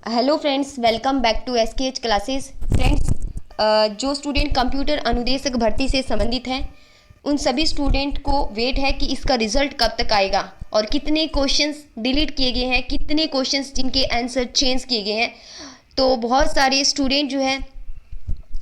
Hello friends, welcome back to SKH classes. Friends, जो student computer अनुदेशक भर्ती से संबंधित हैं उन सभी स्टूडेंट को वेट है कि इसका रिजल्ट कब तक आएगा और कितने क्वेश्चंस डिलीट किए गए हैं, कितने क्वेश्चंस जिनके आंसर चेंज किए गए हैं। तो बहुत सारे स्टूडेंट जो है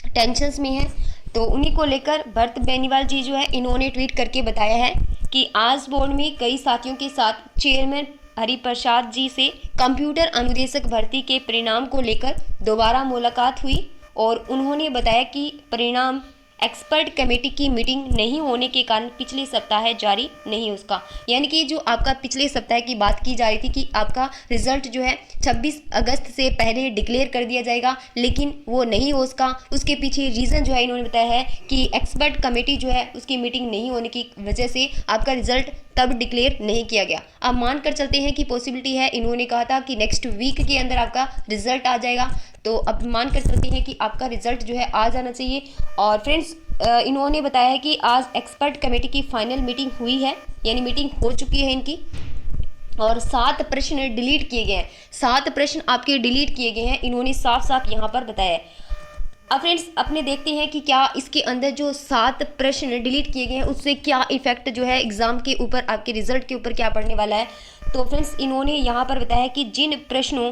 टेंशन्स में हैं। तो उन्हीं को लेकर भरत बेनीवाल जी जो है इन्होंने ट्वीट करके बताया है कि आज बोर्ड में कई साथियों के साथ चेयरमैन हरिप्रसाद जी से कंप्यूटर अनुदेशक भर्ती के परिणाम को लेकर दोबारा मुलाकात हुई और उन्होंने बताया कि परिणाम एक्सपर्ट कमेटी की मीटिंग नहीं होने के कारण पिछले सप्ताह जारी नहीं उसका, यानी कि जो आपका पिछले सप्ताह की बात की जा रही थी कि आपका रिजल्ट जो है 26 अगस्त से पहले डिक्लेयर कर दिया जाएगा, लेकिन वो नहीं हो उसका। उसके पीछे रीज़न जो है इन्होंने बताया है कि एक्सपर्ट कमेटी जो है उसकी मीटिंग नहीं होने की वजह से आपका रिजल्ट तब डिक्लेयर नहीं किया गया। अब मान कर चलते हैं कि पॉसिबिलिटी है, इन्होंने कहा था कि नेक्स्ट वीक के अंदर आपका रिजल्ट आ जाएगा, तो अब मान कर चलते हैं कि आपका रिजल्ट जो है आ जाना चाहिए। और फ्रेंड्स, इन्होंने बताया है कि आज एक्सपर्ट कमेटी की फाइनल मीटिंग हुई है, यानी मीटिंग हो चुकी है इनकी, और 7 प्रश्न डिलीट किए गए हैं। 7 प्रश्न आपके डिलीट किए गए हैं, इन्होंने साफ साफ यहाँ पर बताया है। अब फ्रेंड्स, अपने देखते हैं कि क्या इसके अंदर जो 7 प्रश्न डिलीट किए गए हैं उससे क्या इफेक्ट जो है एग्जाम के ऊपर, आपके रिजल्ट के ऊपर क्या पड़ने वाला है। तो फ्रेंड्स, इन्होंने यहाँ पर बताया कि जिन प्रश्नों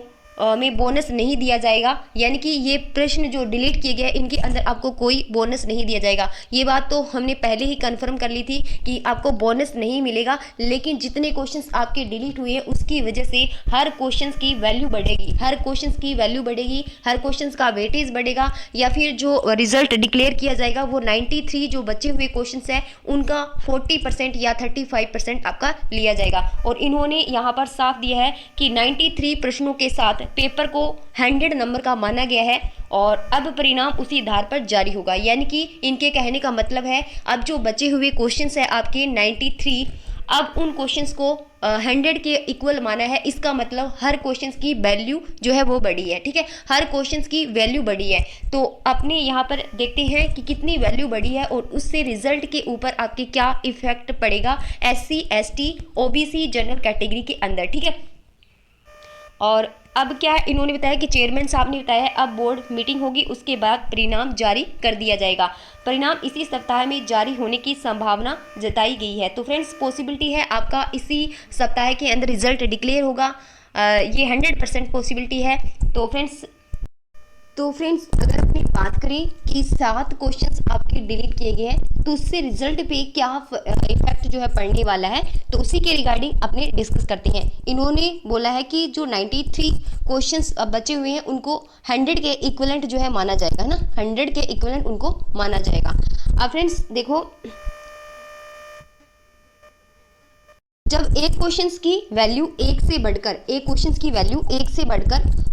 में बोनस नहीं दिया जाएगा, यानी कि ये प्रश्न जो डिलीट किए गए इनके अंदर आपको कोई बोनस नहीं दिया जाएगा। ये बात तो हमने पहले ही कंफर्म कर ली थी कि आपको बोनस नहीं मिलेगा, लेकिन जितने क्वेश्चंस आपके डिलीट हुए हैं उसकी वजह से हर क्वेश्चंस की वैल्यू बढ़ेगी, हर क्वेश्चंस की वैल्यू बढ़ेगी, हर क्वेश्चंस का वेटेज बढ़ेगा, या फिर जो रिजल्ट डिक्लेयर किया जाएगा वो 93 जो बचे हुए क्वेश्चंस हैं उनका 40% या 35% आपका लिया जाएगा। और इन्होंने यहाँ पर साफ दिया है कि 93 प्रश्नों के साथ पेपर को 100 नंबर का माना गया है और अब परिणाम उसी आधार पर जारी होगा। यानी कि इनके कहने का मतलब है अब जो बचे हुए क्वेश्चंस है आपके 93, अब उन क्वेश्चंस को 100 के इक्वल माना है। इसका मतलब हर क्वेश्चंस की वैल्यू जो है वो बढ़ी है, ठीक है, हर क्वेश्चंस की वैल्यू बढ़ी है। तो अपने यहाँ पर देखते हैं कि कितनी वैल्यू बढ़ी है और उससे रिजल्ट के ऊपर आपके क्या इफेक्ट पड़ेगा SC ST OBC general category के अंदर, ठीक है। और अब क्या इन्होंने बताया कि चेयरमैन साहब ने बताया है अब बोर्ड मीटिंग होगी, उसके बाद परिणाम जारी कर दिया जाएगा। परिणाम इसी सप्ताह में जारी होने की संभावना जताई गई है। तो फ्रेंड्स, पॉसिबिलिटी है आपका इसी सप्ताह के अंदर रिजल्ट डिक्लेयर होगा, ये 100% पॉसिबिलिटी है। तो फ्रेंड्स, अगर अपनी बात करें कि 7 क्वेश्चंस आपके डिलीट किए गए हैं तो उससे रिजल्ट पे क्या इफेक्ट जो है पड़ने वाला है, तो उसी के रिगार्डिंग अपने डिस्कस करते हैं। इन्होंने बोला है कि जो 93 क्वेश्चंस अब बचे हुए हैं उनको 100 के इक्विवेलेंट जो है माना जाएगा ना, 100 के इक्विवेलेंट उनको माना जाएगा। अब फ्रेंड्स देखो, जब एक क्वेश्चंस की वैल्यू एक से बढ़कर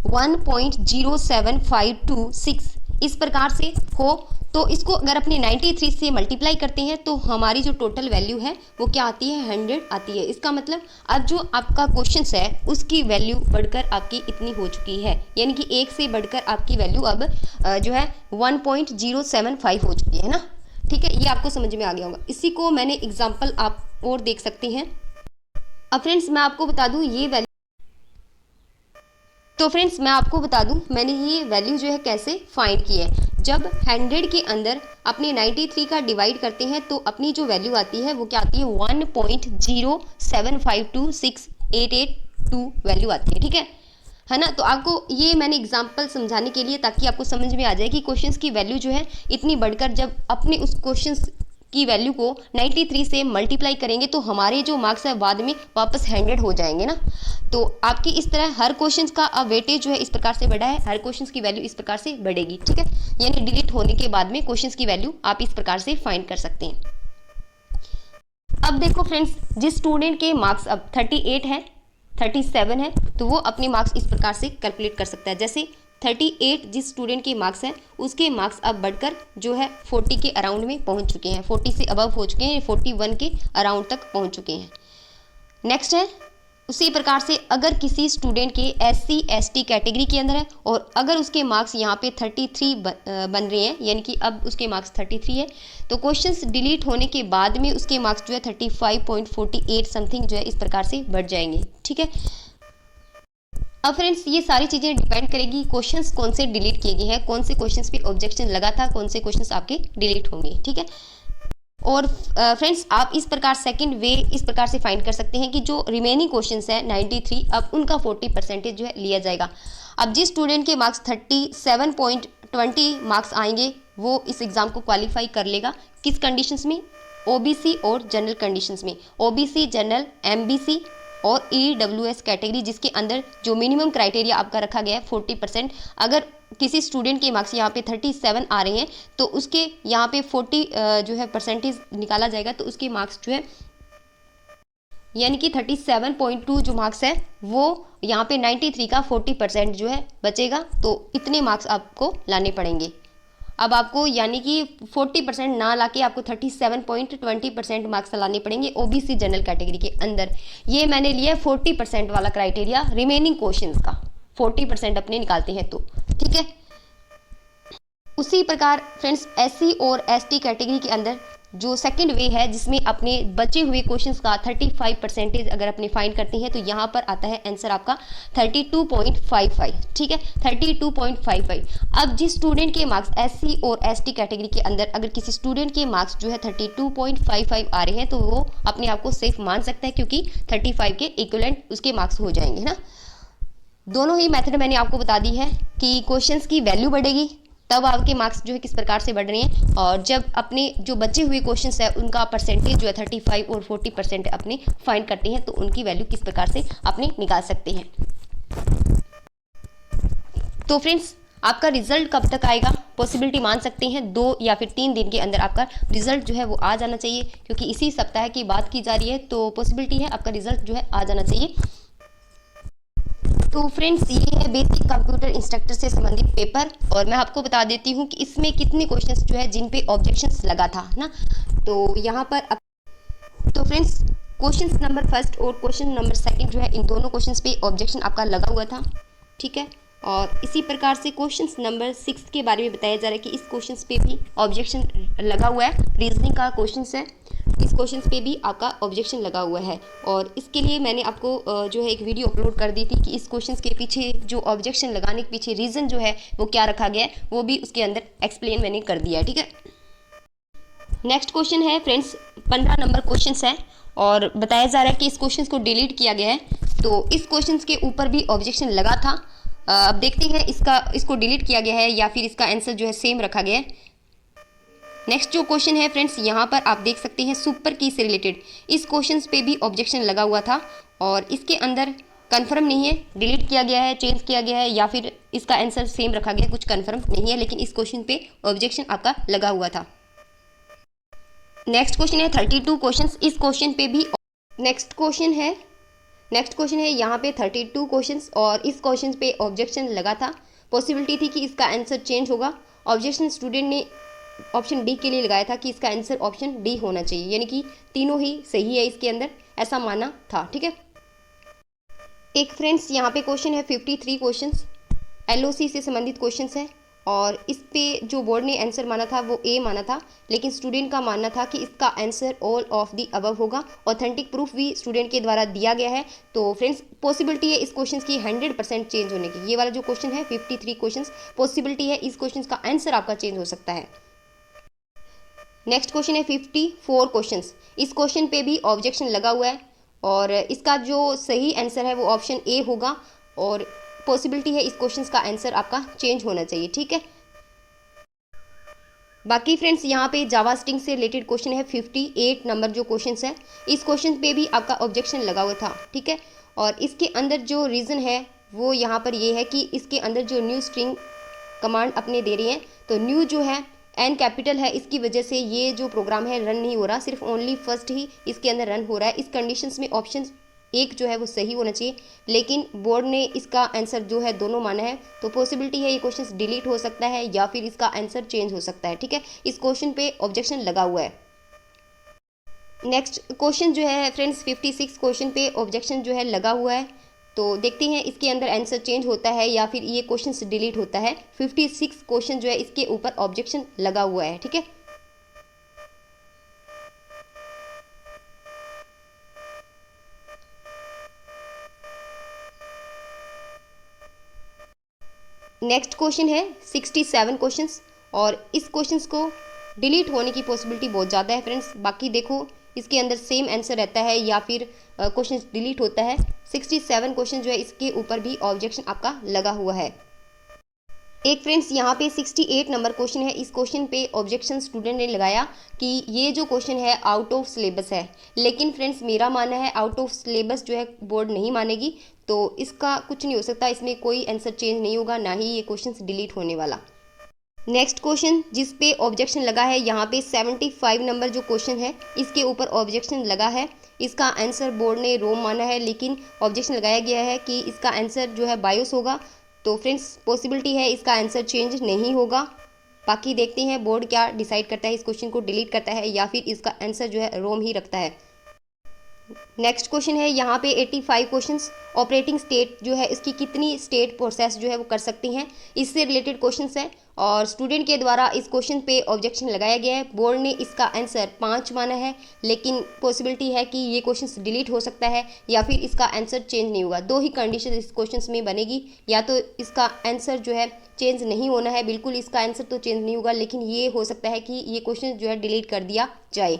1.0752 इस प्रकार से हो, तो इसको अगर अपने 93 से मल्टीप्लाई करते हैं तो हमारी जो टोटल वैल्यू है वो क्या आती है, 100 आती है। इसका मतलब अब जो आपका क्वेश्चंस है उसकी वैल्यू बढ़कर आपकी इतनी हो चुकी है, यानी कि एक से बढ़कर आपकी वैल्यू अब जो है 1.075 हो चुकी है ना, ठीक है। ये आपको समझ में आ गया होगा। इसी को मैंने एग्जाम्पल आप और देख सकते हैं। अब फ्रेंड्स, मैं आपको बता दूं ये वैल्यू, तो फ्रेंड्स मैं आपको बता दूं मैंने ये वैल्यू जो है कैसे फाइंड की है। जब 100 के अंदर अपने 93 का डिवाइड करते हैं तो अपनी जो वैल्यू आती है वो क्या आती है, 1.0752688 वैल्यू आती है, ठीक है ना। तो आपको ये मैंने एग्जांपल समझाने के लिए, ताकि आपको समझ में आ जाए कि क्वेश्चंस की वैल्यू जो है इतनी बढ़कर जब अपने उस क्वेश्चंस की वैल्यू को 93 से मल्टीप्लाई करेंगे तो हमारे जो मार्क्स है बाद में वापस 100 हो जाएंगे ना। तो आपकी इस तरह हर क्वेश्चन का वेटेज जो है इस प्रकार से बढ़ा है, हर क्वेश्चन की वैल्यू इस प्रकार से बढ़ेगी, ठीक है। यानी डिलीट होने के बाद में क्वेश्चन की वैल्यू आप इस प्रकार से फाइंड कर सकते हैं। अब देखो फ्रेंड्स, जिस स्टूडेंट के मार्क्स अब 38 है, 37 है, तो वो अपने मार्क्स इस प्रकार से कैलकुलेट कर सकता है। जैसे 38 जिस स्टूडेंट के मार्क्स हैं उसके मार्क्स अब बढ़कर जो है 40 के अराउंड में पहुंच चुके हैं, 40 से अबव हो चुके हैं, 41 के अराउंड तक पहुंच चुके हैं। नेक्स्ट है, उसी प्रकार से अगर किसी स्टूडेंट के SC ST कैटेगरी के अंदर है और अगर उसके मार्क्स यहाँ पे 33 बन रहे हैं, यानी कि अब उसके मार्क्स 33 है, तो क्वेश्चंस डिलीट होने के बाद में उसके मार्क्स जो है 35.48 समथिंग जो है इस प्रकार से बढ़ जाएंगे, ठीक है। अब फ्रेंड्स ये सारी चीज़ें डिपेंड करेगी क्वेश्चंस कौन से डिलीट किए गए हैं, कौन से क्वेश्चंस पे ऑब्जेक्शन लगा था, कौन से क्वेश्चंस आपके डिलीट होंगे, ठीक है। और फ्रेंड्स आप इस प्रकार सेकंड वे इस प्रकार से फाइंड कर सकते हैं कि जो रिमेनिंग क्वेश्चंस है 93, अब उनका 40% जो है लिया जाएगा। अब जिस स्टूडेंट के मार्क्स 37.20 मार्क्स आएंगे वो इस एग्ज़ाम को क्वालिफाई कर लेगा। किस कंडीशंस में? ओबीसी और जनरल कंडीशंस में। ओबीसी, जनरल, एमबीसी और ईडब्ल्यूएस कैटेगरी, जिसके अंदर जो मिनिमम क्राइटेरिया आपका रखा गया है 40%। अगर किसी स्टूडेंट के मार्क्स यहाँ पे 37 आ रहे हैं तो उसके यहाँ पे 40 जो है परसेंटेज निकाला जाएगा, तो उसके मार्क्स जो है यानी कि 37.2 जो मार्क्स है वो यहाँ पे 93 का 40% जो है बचेगा, तो इतने मार्क्स आपको लाने पड़ेंगे। अब आपको यानी कि 40% ना लाके आपको 37.20% मार्क्स लाने पड़ेंगे ओबीसी जनरल कैटेगरी के अंदर। ये मैंने लिया 40% वाला क्राइटेरिया रिमेनिंग क्वेश्चंस का, 40% अपने निकालते हैं तो, ठीक है। उसी प्रकार फ्रेंड्स एससी और एसटी कैटेगरी के अंदर जो सेकंड वे है जिसमें अपने बचे हुए क्वेश्चंस का 35% अगर अपने फाइंड करते हैं तो यहाँ पर आता है आंसर आपका 32.55, ठीक है, 32.55। अब जिस स्टूडेंट के मार्क्स एससी और एसटी कैटेगरी के अंदर अगर किसी स्टूडेंट के मार्क्स जो है 32.55 आ रहे हैं तो वो अपने आप को सेफ मान सकता है, क्योंकि 35 के इक्विवेलेंट उसके मार्क्स हो जाएंगे ना। दोनों ही मेथड मैंने आपको बता दी है कि क्वेश्चंस की वैल्यू बढ़ेगी तब आपके मार्क्स जो है किस प्रकार से बढ़ रहे हैं, और जब अपने जो बचे हुए क्वेश्चंस है उनका परसेंटेज जो है 35 और 40% अपने फाइंड करते हैं तो उनकी वैल्यू किस प्रकार से अपने निकाल सकते हैं। तो फ्रेंड्स आपका रिजल्ट कब तक आएगा? पॉसिबिलिटी मान सकते हैं 2 या फिर 3 दिन के अंदर आपका रिजल्ट जो है वो आ जाना चाहिए, क्योंकि इसी सप्ताह की बात की जा रही है, तो पॉसिबिलिटी है आपका रिजल्ट जो है आ जाना चाहिए। तो फ्रेंड्स ये है बेसिक कंप्यूटर इंस्ट्रक्टर से संबंधित पेपर, और मैं आपको बता देती हूँ कि इसमें कितने क्वेश्चंस जो है जिन पे ऑब्जेक्शंस लगा था ना। तो यहाँ पर तो फ्रेंड्स क्वेश्चन नंबर फर्स्ट और क्वेश्चन नंबर सेकंड जो है इन दोनों क्वेश्चंस पे ऑब्जेक्शन आपका लगा हुआ था, ठीक है। और इसी प्रकार से क्वेश्चन नंबर 6 के बारे में बताया जा रहा है कि इस क्वेश्चन पे भी ऑब्जेक्शन लगा हुआ है। रीजनिंग का क्वेश्चन है, इस क्वेश्चन पे भी आपका ऑब्जेक्शन लगा हुआ है, और इसके लिए मैंने आपको जो है एक वीडियो अपलोड कर दी थी कि इस क्वेश्चन के पीछे जो ऑब्जेक्शन लगाने के पीछे रीज़न जो है वो क्या रखा गया है, वो भी उसके अंदर एक्सप्लेन मैंने कर दिया है, ठीक है। नेक्स्ट क्वेश्चन है फ्रेंड्स 15 नंबर क्वेश्चन है, और बताया जा रहा है कि इस क्वेश्चन को डिलीट किया गया है, तो इस क्वेश्चन के ऊपर भी ऑब्जेक्शन लगा था। अब देखते हैं इसको डिलीट किया गया है या फिर इसका आंसर जो है सेम रखा गया है। नेक्स्ट जो क्वेश्चन है फ्रेंड्स यहाँ पर आप देख सकते हैं सुपर की से रिलेटेड, इस क्वेश्चन पे भी ऑब्जेक्शन लगा हुआ था, और इसके अंदर कंफर्म नहीं है डिलीट किया गया है, चेंज किया गया है, या फिर इसका आंसर सेम रखा गया, कुछ कंफर्म नहीं है, लेकिन इस क्वेश्चन पे ऑब्जेक्शन आपका लगा हुआ था। नेक्स्ट क्वेश्चन है 32 क्वेश्चन, इस क्वेश्चन पे भी नेक्स्ट क्वेश्चन है यहाँ पे 32 क्वेश्चंस, और इस क्वेश्चन पे ऑब्जेक्शन लगा था। पॉसिबिलिटी थी कि इसका आंसर चेंज होगा। ऑब्जेक्शन स्टूडेंट ने ऑप्शन डी के लिए लगाया था कि इसका आंसर ऑप्शन डी होना चाहिए, यानी कि तीनों ही सही है इसके अंदर, ऐसा माना था, ठीक है। एक फ्रेंड्स यहाँ पे क्वेश्चन है 53 क्वेश्चंस, एलओसी से संबंधित क्वेश्चंस है, और इस पे जो बोर्ड ने आंसर माना था वो ए माना था, लेकिन स्टूडेंट का मानना था कि इसका answer all of the above होगा। ऑथेंटिक प्रूफ भी स्टूडेंट के द्वारा दिया गया है, तो फ्रेंड्स पॉसिबिलिटी है इस क्वेश्चन की 100% चेंज होने की। ये वाला जो क्वेश्चन है 53 क्वेश्चन, पॉसिबिलिटी है इस क्वेश्चन का आंसर आपका चेंज हो सकता है। नेक्स्ट क्वेश्चन है 54 क्वेश्चन, इस क्वेश्चन पे भी ऑब्जेक्शन लगा हुआ है, और इसका जो सही आंसर है वो ऑप्शन ए होगा, और पॉसिबिलिटी है इस क्वेश्चन का आंसर आपका चेंज होना चाहिए, ठीक है। बाकी फ्रेंड्स यहाँ पे जावा स्ट्रिंग से रिलेटेड क्वेश्चन है 58 नंबर जो क्वेश्चन है, इस क्वेश्चन पे भी आपका ऑब्जेक्शन लगा हुआ था, ठीक है। और इसके अंदर जो रीज़न है वो यहाँ पर ये है कि इसके अंदर जो न्यू स्ट्रिंग कमांड अपने दे रही हैं, तो न्यू जो है एन कैपिटल है, इसकी वजह से ये जो प्रोग्राम है रन नहीं हो रहा, सिर्फ ओनली फर्स्ट ही इसके अंदर रन हो रहा है। इस कंडीशंस में ऑप्शन एक जो है वो सही होना चाहिए, लेकिन बोर्ड ने इसका आंसर जो है दोनों माना है, तो पॉसिबिलिटी है ये क्वेश्चन डिलीट हो सकता है या फिर इसका आंसर चेंज हो सकता है, ठीक है। इस क्वेश्चन पे ऑब्जेक्शन लगा हुआ है। नेक्स्ट क्वेश्चन जो है फ्रेंड्स 56 क्वेश्चन पे ऑब्जेक्शन जो है लगा हुआ है, तो देखते हैं इसके अंदर आंसर चेंज होता है या फिर ये क्वेश्चन डिलीट होता है। 56 क्वेश्चन जो है इसके ऊपर ऑब्जेक्शन लगा हुआ है, ठीक है। नेक्स्ट क्वेश्चन है 67 क्वेश्चंस, और इस क्वेश्चंस को डिलीट होने की पॉसिबिलिटी बहुत ज़्यादा है फ्रेंड्स। बाकी देखो इसके अंदर सेम आंसर रहता है या फिर क्वेश्चन डिलीट होता है। 67 क्वेश्चन जो है इसके ऊपर भी ऑब्जेक्शन आपका लगा हुआ है। एक फ्रेंड्स यहाँ पे 68 नंबर क्वेश्चन है। इस क्वेश्चन पे ऑब्जेक्शन स्टूडेंट ने लगाया कि ये जो क्वेश्चन है आउट ऑफ सिलेबस है, लेकिन फ्रेंड्स मेरा मानना है आउट ऑफ सिलेबस जो है बोर्ड नहीं मानेगी, तो इसका कुछ नहीं हो सकता, इसमें कोई आंसर चेंज नहीं होगा, ना ही ये क्वेश्चन डिलीट होने वाला। नेक्स्ट क्वेश्चन जिस पे ऑब्जेक्शन लगा है, यहाँ पे 75 नंबर जो क्वेश्चन है इसके ऊपर ऑब्जेक्शन लगा है। इसका आंसर बोर्ड ने रोम माना है, लेकिन ऑब्जेक्शन लगाया गया है कि इसका आंसर जो है बायोस होगा। तो फ्रेंड्स पॉसिबिलिटी है इसका आंसर चेंज नहीं होगा। बाकी देखते हैं बोर्ड क्या डिसाइड करता है, इस क्वेश्चन को डिलीट करता है या फिर इसका आंसर जो है रोम ही रखता है। नेक्स्ट क्वेश्चन है यहाँ पे 85 क्वेश्चंस, ऑपरेटिंग स्टेट जो है इसकी कितनी स्टेट प्रोसेस जो है वो कर सकती हैं, इससे रिलेटेड क्वेश्चंस है और स्टूडेंट के द्वारा इस क्वेश्चन पे ऑब्जेक्शन लगाया गया है। बोर्ड ने इसका आंसर 5 माना है, लेकिन पॉसिबिलिटी है कि ये क्वेश्चंस डिलीट हो सकता है या फिर इसका आंसर चेंज नहीं होगा। दो ही कंडीशन इस क्वेश्चन में बनेगी, या तो इसका आंसर जो है चेंज नहीं होना है, बिल्कुल इसका आंसर तो चेंज नहीं होगा, लेकिन ये हो सकता है कि ये क्वेश्चन जो है डिलीट कर दिया जाए।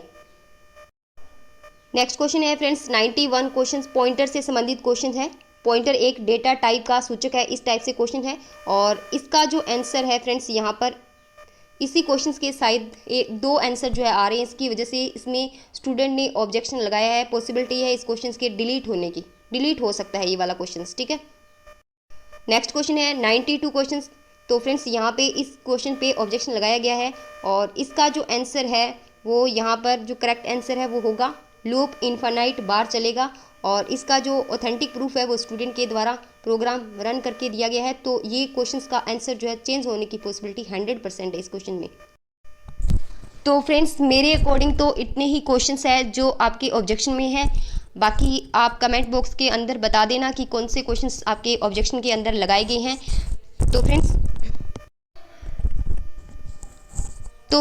नेक्स्ट क्वेश्चन है फ्रेंड्स 91 क्वेश्चन पॉइंटर से संबंधित क्वेश्चन है। पॉइंटर एक डेटा टाइप का सूचक है, इस टाइप से क्वेश्चन है और इसका जो आंसर है फ्रेंड्स यहाँ पर इसी क्वेश्चंस के शायद दो आंसर जो है आ रहे हैं, इसकी वजह से इसमें स्टूडेंट ने ऑब्जेक्शन लगाया है। पॉसिबिलिटी है इस क्वेश्चंस के डिलीट होने की, डिलीट हो सकता है ये वाला क्वेश्चन, ठीक है। नेक्स्ट क्वेश्चन है 92 क्वेश्चन। तो फ्रेंड्स यहाँ पे इस क्वेश्चन पे ऑब्जेक्शन लगाया गया है और इसका जो आंसर है वो यहाँ पर जो करेक्ट आंसर है वो होगा लूप इन्फानाइट बार चलेगा और इसका जो ऑथेंटिक प्रूफ है वो स्टूडेंट के द्वारा प्रोग्राम रन करके दिया गया है। तो ये क्वेश्चंस का आंसर जो है चेंज होने की पॉसिबिलिटी 100% है इस क्वेश्चन में। तो फ्रेंड्स मेरे अकॉर्डिंग तो इतने ही क्वेश्चंस है जो आपके ऑब्जेक्शन में है। बाकी आप कमेंट बॉक्स के अंदर बता देना कि कौन से क्वेश्चंस आपके ऑब्जेक्शन के अंदर लगाए गए हैं। तो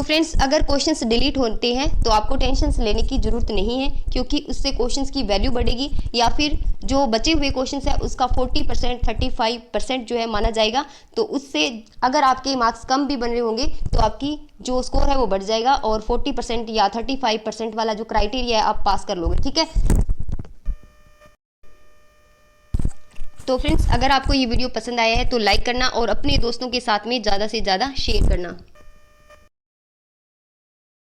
फ्रेंड्स अगर क्वेश्चंस डिलीट होते हैं तो आपको टेंशन लेने की ज़रूरत नहीं है, क्योंकि उससे क्वेश्चंस की वैल्यू बढ़ेगी या फिर जो बचे हुए क्वेश्चंस है उसका 40% 35% जो है माना जाएगा। तो उससे अगर आपके मार्क्स कम भी बन रहे होंगे तो आपकी जो स्कोर है वो बढ़ जाएगा और 40% या 35% वाला जो क्राइटेरिया है आप पास कर लोगे, ठीक है। तो फ्रेंड्स अगर आपको ये वीडियो पसंद आया है तो लाइक करना और अपने दोस्तों के साथ में ज़्यादा से ज़्यादा शेयर करना।